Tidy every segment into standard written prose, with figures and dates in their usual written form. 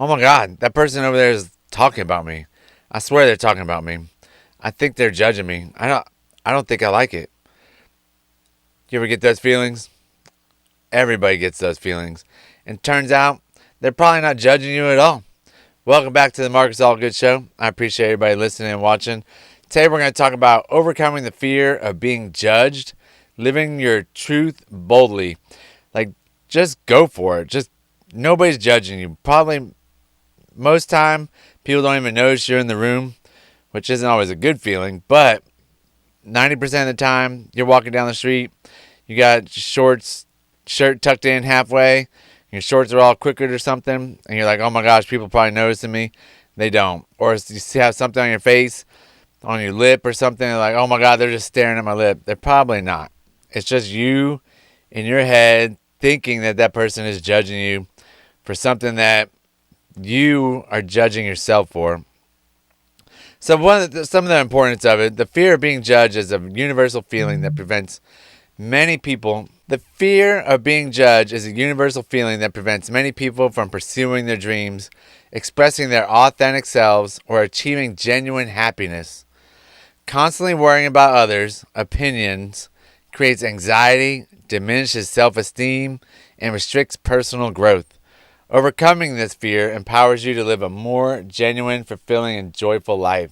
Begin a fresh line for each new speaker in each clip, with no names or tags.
Oh my God, that person over there is talking about me. I swear they're talking about me. I think they're judging me. I don't think I like it. You ever get those feelings? Everybody gets those feelings. And turns out they're probably not judging you at all. Welcome back to the Marcus Allgood Show. I appreciate everybody listening and watching. Today we're going to talk about overcoming the fear of being judged, living your truth boldly. Like, just go for it. Just nobody's judging you. Probably most time people don't even notice you're in the room, which isn't always a good feeling. But 90% of the time, you're walking down the street, you got shorts, shirt tucked in halfway, your shorts are all crooked or something, and you're like, oh my gosh, people probably noticing me. They don't. Or you have something on your face, on your lip or something, like, oh my God, they're just staring at my lip. They're probably not. It's just you in your head thinking that that person is judging you for something that you are judging yourself for. So some of the importance of it, the fear of being judged is a universal feeling that prevents many people. The fear of being judged is a universal feeling that prevents many people from pursuing their dreams, expressing their authentic selves, or achieving genuine happiness. Constantly worrying about others' opinions creates anxiety, diminishes self-esteem, and restricts personal growth. Overcoming this fear empowers you to live a more genuine, fulfilling, and joyful life.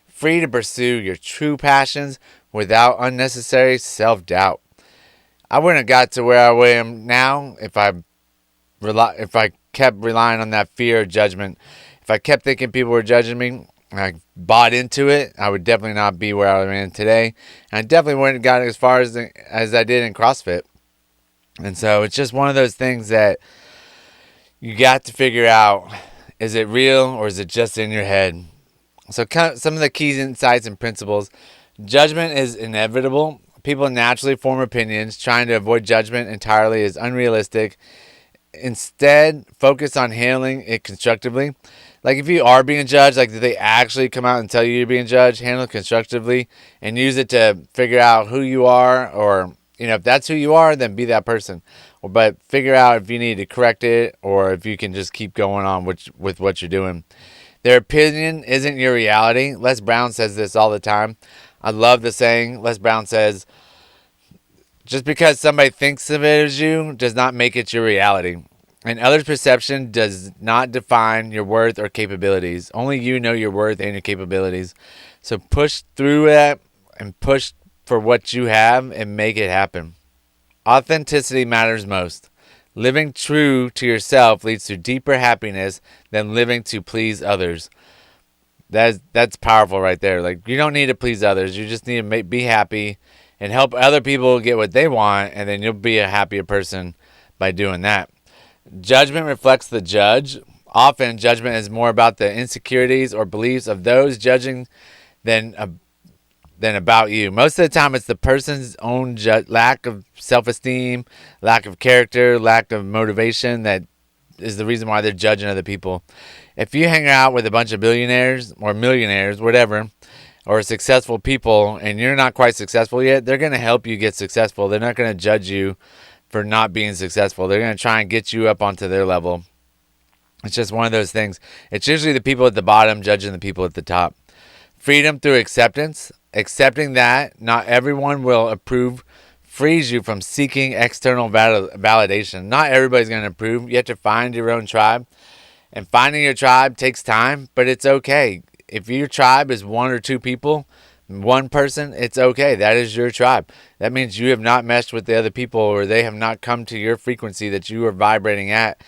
Free to pursue your true passions without unnecessary self-doubt. I wouldn't have got to where I am now if I kept relying on that fear of judgment. If I kept thinking people were judging me, and I bought into it, I would definitely not be where I am today. And I definitely wouldn't have got as far as I did in CrossFit. And so it's just one of those things that you got to figure out, is it real or is it just in your head? So some of the key insights and principles. Judgment is inevitable. People naturally form opinions. Trying to avoid judgment entirely is unrealistic. Instead, focus on handling it constructively. Like, if you are being judged, like, did they actually come out and tell you you're being judged? Handle it constructively and use it to figure out who you are, or, if that's who you are, then be that person. But figure out if you need to correct it or if you can just keep going on with what you're doing. Their opinion isn't your reality. Les Brown says this all the time. I love the saying. Les Brown says, just because somebody thinks of it as you does not make it your reality. And others' perception does not define your worth or capabilities. Only you know your worth and your capabilities. So push through that and push for what you have and make it happen. Authenticity matters most. Living true to yourself leads to deeper happiness than living to please others. That's powerful right there. Like, you don't need to please others. You just need to be happy and help other people get what they want, and then you'll be a happier person by doing that. Judgment reflects the judge. Often, judgment is more about the insecurities or beliefs of those judging than about you. Most of the time, it's the person's own lack of self-esteem, lack of character, lack of motivation that is the reason why they're judging other people. If you hang out with a bunch of billionaires or millionaires, whatever, or successful people, and you're not quite successful yet, they're going to help you get successful. They're not going to judge you for not being successful. They're going to try and get you up onto their level. It's just one of those things. It's usually the people at the bottom judging the people at the top. Freedom through acceptance. Accepting that not everyone will approve frees you from seeking external validation. Not everybody's going to approve. You have to find your own tribe. And finding your tribe takes time, but it's okay. If your tribe is one or two people, one person, it's okay. That is your tribe. That means you have not meshed with the other people, or they have not come to your frequency that you are vibrating at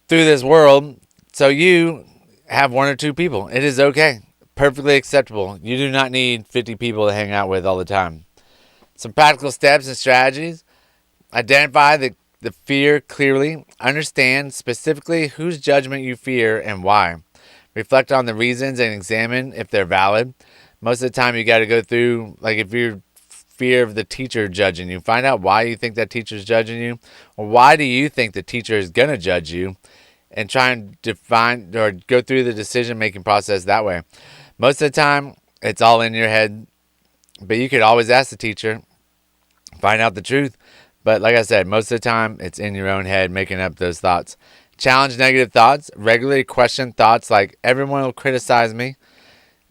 through this world. So you have one or two people. It is okay. Perfectly acceptable. You do not need 50 people to hang out with all the time. Some practical steps and strategies. Identify the fear clearly. Understand specifically whose judgment you fear and why. Reflect on the reasons and examine if they're valid. Most of the time, you got to go through, like, if you're fear of the teacher judging you, find out why you think that teacher's judging you, or why do you think the teacher is going to judge you, and try and define or go through the decision-making process that way. Most of the time, it's all in your head, but you could always ask the teacher, find out the truth. But like I said, most of the time, it's in your own head, making up those thoughts. Challenge negative thoughts. Regularly question thoughts like, everyone will criticize me.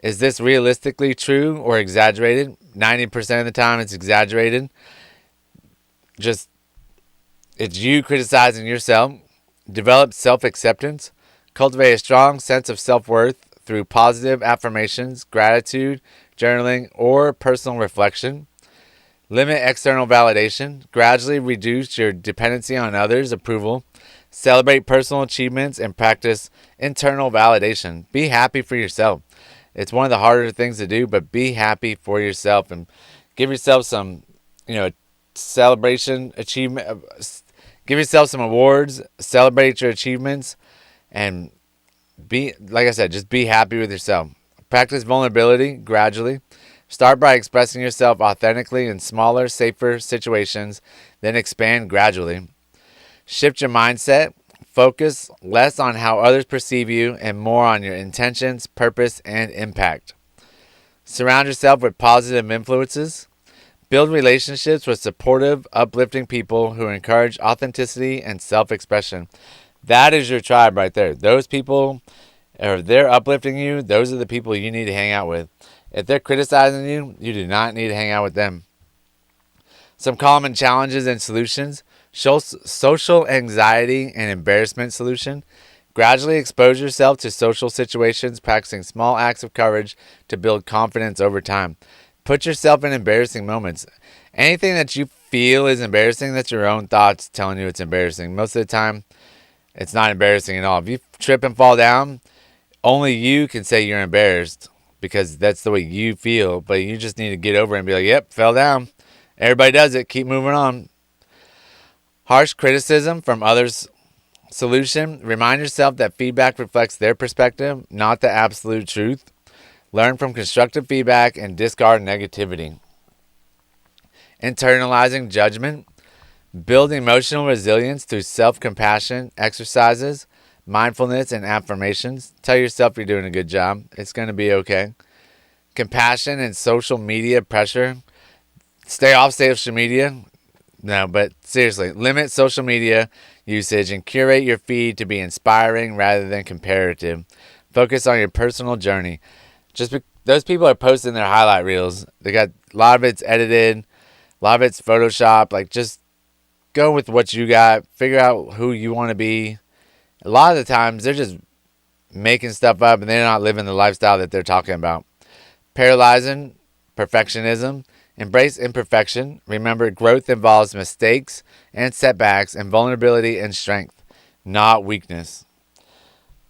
Is this realistically true or exaggerated? 90% of the time it's exaggerated. Just, it's you criticizing yourself. Develop self acceptance. Cultivate a strong sense of self worth through positive affirmations, gratitude, journaling, or personal reflection. Limit external validation. Gradually reduce your dependency on others' approval. Celebrate personal achievements and practice internal validation. Be happy for yourself. It's one of the harder things to do, but be happy for yourself and give yourself some, celebration, achievement. Give yourself some awards. Celebrate your achievements, and be, like I said, just be happy with yourself. Practice vulnerability gradually. Start by expressing yourself authentically in smaller, safer situations, then expand gradually. Shift your mindset. Focus less on how others perceive you and more on your intentions, purpose, and impact. Surround yourself with positive influences. Build relationships with supportive, uplifting people who encourage authenticity and self expression. That is your tribe right there. Those people, if they're uplifting you, those are the people you need to hang out with. If they're criticizing you, you do not need to hang out with them. Some common challenges and solutions. Social anxiety and embarrassment solution. Gradually expose yourself to social situations, practicing small acts of courage to build confidence over time. Put yourself in embarrassing moments. Anything that you feel is embarrassing, that's your own thoughts telling you it's embarrassing. Most of the time, it's not embarrassing at all. If you trip and fall down, only you can say you're embarrassed because that's the way you feel. But you just need to get over it and be like, yep, fell down. Everybody does it. Keep moving on. Harsh criticism from others. Solution. Remind yourself that feedback reflects their perspective, not the absolute truth. Learn from constructive feedback and discard negativity. Internalizing judgment. Build emotional resilience through self-compassion, exercises, mindfulness, and affirmations. Tell yourself you're doing a good job. It's going to be okay. Compassion and social media pressure. Stay off social media. No, but seriously, limit social media usage and curate your feed to be inspiring rather than comparative. Focus on your personal journey. Those people are posting their highlight reels. They got a lot of it's edited, a lot of it's Photoshop. Like, just go with what you got. Figure out who you want to be. A lot of the times, they're just making stuff up and they're not living the lifestyle that they're talking about. Paralyzing perfectionism. Embrace imperfection. Remember, growth involves mistakes and setbacks and vulnerability and strength, not weakness.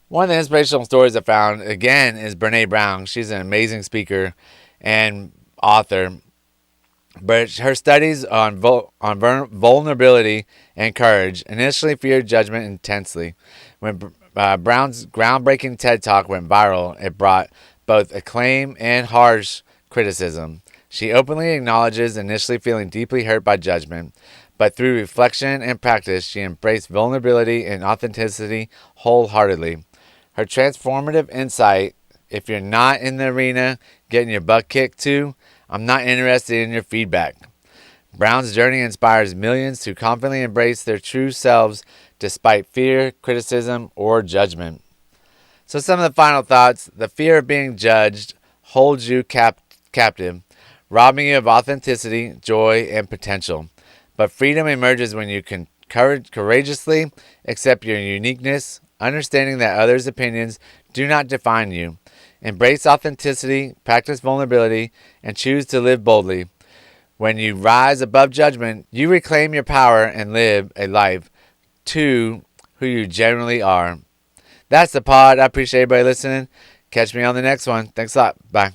One of the inspirational stories I found, again, is Brené Brown. She's an amazing speaker and author. But her studies on vulnerability and courage initially feared judgment intensely. When Brown's groundbreaking TED Talk went viral, it brought both acclaim and harsh criticism. She openly acknowledges initially feeling deeply hurt by judgment, but through reflection and practice, she embraced vulnerability and authenticity wholeheartedly. Her transformative insight: if you're not in the arena getting your butt kicked to, I'm not interested in your feedback. Brown's journey inspires millions to confidently embrace their true selves despite fear, criticism, or judgment. So some of the final thoughts: the fear of being judged holds you captive, robbing you of authenticity, joy, and potential. But freedom emerges when you can courageously accept your uniqueness, understanding that others' opinions do not define you. Embrace authenticity, practice vulnerability, and choose to live boldly. When you rise above judgment, you reclaim your power and live a life to who you genuinely are. That's the pod. I appreciate everybody listening. Catch me on the next one. Thanks a lot. Bye.